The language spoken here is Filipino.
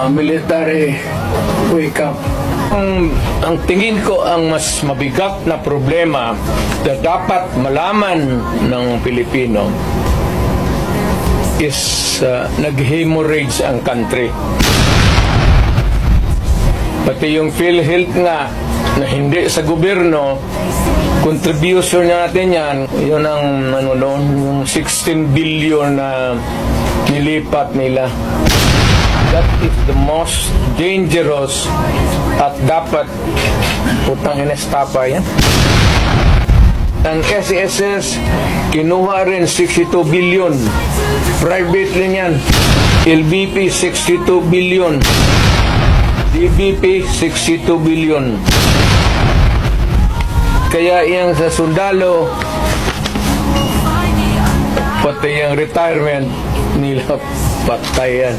military wake up. Ang tingin ko ang mas mabigat na problema na dapat malaman ng Pilipino is nag-hemorrhage ang country. Pati yung PhilHealth nga na hindi sa gobyerno, contribution natin yan, yun ang yung 16 billion na nilipat nila. That is the most dangerous at dapat putang inestapa yan. Ang SSS kinuha rin 62 billion. Private rin yan. LBP 62 billion. DBP 62 billion. Kaya yung sa sundalo pati yung retirement nila patay yan.